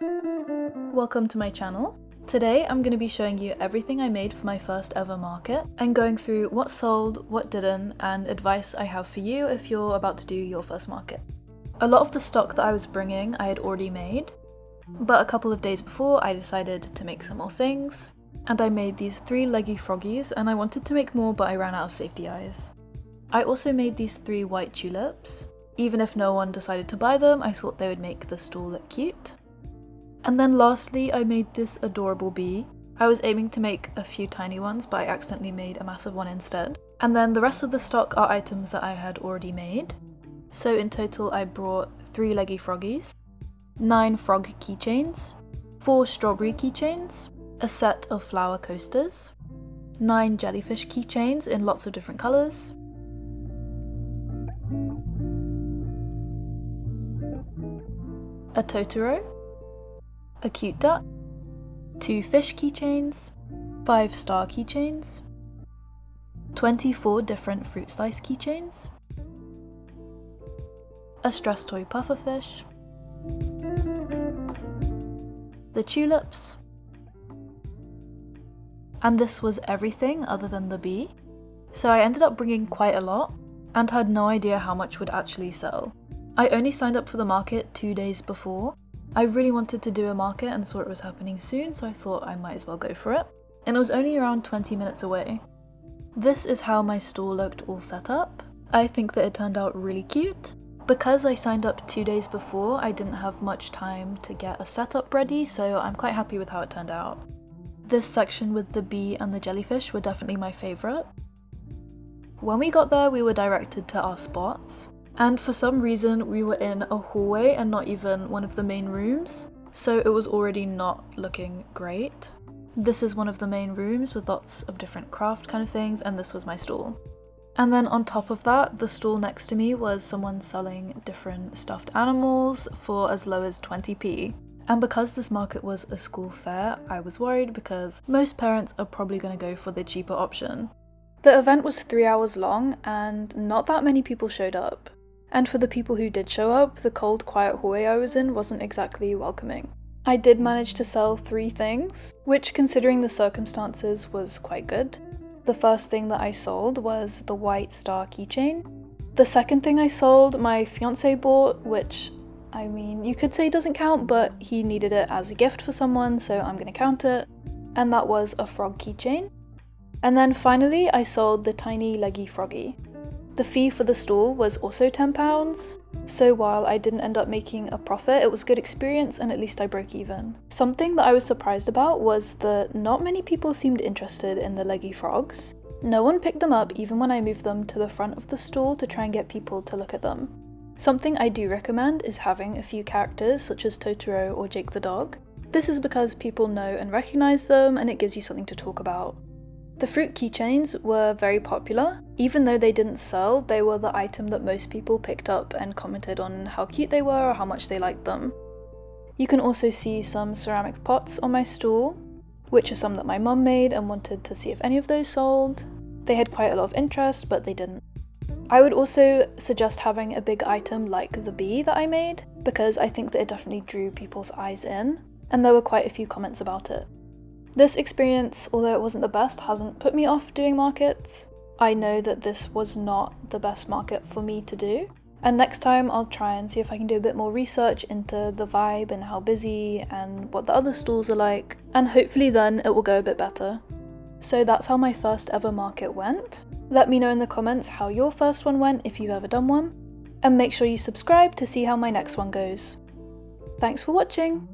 Welcome to my channel. Today I'm going to be showing you everything I made for my first ever market and going through what sold, what didn't, and advice I have for you if you're about to do your first market. A lot of the stock that I was bringing I had already made, but a couple of days before I decided to make some more things, and I made these 3 leggy froggies, and I wanted to make more but I ran out of safety eyes. I also made these 3 white tulips. Even if no one decided to buy them, I thought they would make the stall look cute. And then lastly, I made this adorable bee. I was aiming to make a few tiny ones, but I accidentally made a massive one instead. And then the rest of the stock are items that I had already made. So in total I brought 3 leggy froggies, 9 frog keychains, 4 strawberry keychains, a set of flower coasters, 9 jellyfish keychains in lots of different colours, a Totoro, a cute duck, 2 fish keychains, 5 star keychains, 24 different fruit slice keychains, a stress toy pufferfish, the tulips, and this was everything other than the bee. So I ended up bringing quite a lot and had no idea how much would actually sell. I only signed up for the market 2 days before. I really wanted to do a market and saw it was happening soon, so I thought I might as well go for it. And it was only around 20 minutes away. This is how my stall looked all set up. I think that it turned out really cute. Because I signed up 2 days before, I didn't have much time to get a setup ready, so I'm quite happy with how it turned out. This section with the bee and the jellyfish were definitely my favourite. When we got there, we were directed to our spots. And for some reason we were in a hallway and not even one of the main rooms, so it was already not looking great. This is one of the main rooms with lots of different craft kind of things, and this was my stall. And then on top of that, the stall next to me was someone selling different stuffed animals for as low as 20p. And because this market was a school fair, I was worried because most parents are probably going to go for the cheaper option. The event was 3 hours long and not that many people showed up. And for the people who did show up, the cold, quiet hallway I was in wasn't exactly welcoming. I did manage to sell 3 things, which considering the circumstances was quite good. The first thing that I sold was the white star keychain. The second thing I sold, my fiance bought, which, I mean, you could say doesn't count, but he needed it as a gift for someone, so I'm gonna count it. And that was a frog keychain. And then finally, I sold the tiny leggy froggy. The fee for the stall was also £10, so while I didn't end up making a profit, it was a good experience and at least I broke even. Something that I was surprised about was that not many people seemed interested in the leggy frogs. No one picked them up even when I moved them to the front of the stall to try and get people to look at them. Something I do recommend is having a few characters such as Totoro or Jake the dog. This is because people know and recognise them and it gives you something to talk about. The fruit keychains were very popular. Even though they didn't sell, they were the item that most people picked up and commented on how cute they were or how much they liked them. You can also see some ceramic pots on my stall, which are some that my mum made and wanted to see if any of those sold. They had quite a lot of interest, but they didn't. I would also suggest having a big item like the bee that I made, because I think that it definitely drew people's eyes in, and there were quite a few comments about it. This experience, although it wasn't the best, hasn't put me off doing markets. I know that this was not the best market for me to do, and next time I'll try and see if I can do a bit more research into the vibe and how busy and what the other stalls are like, and hopefully then it will go a bit better. So that's how my first ever market went. Let me know in the comments how your first one went if you've ever done one, and make sure you subscribe to see how my next one goes. Thanks for watching!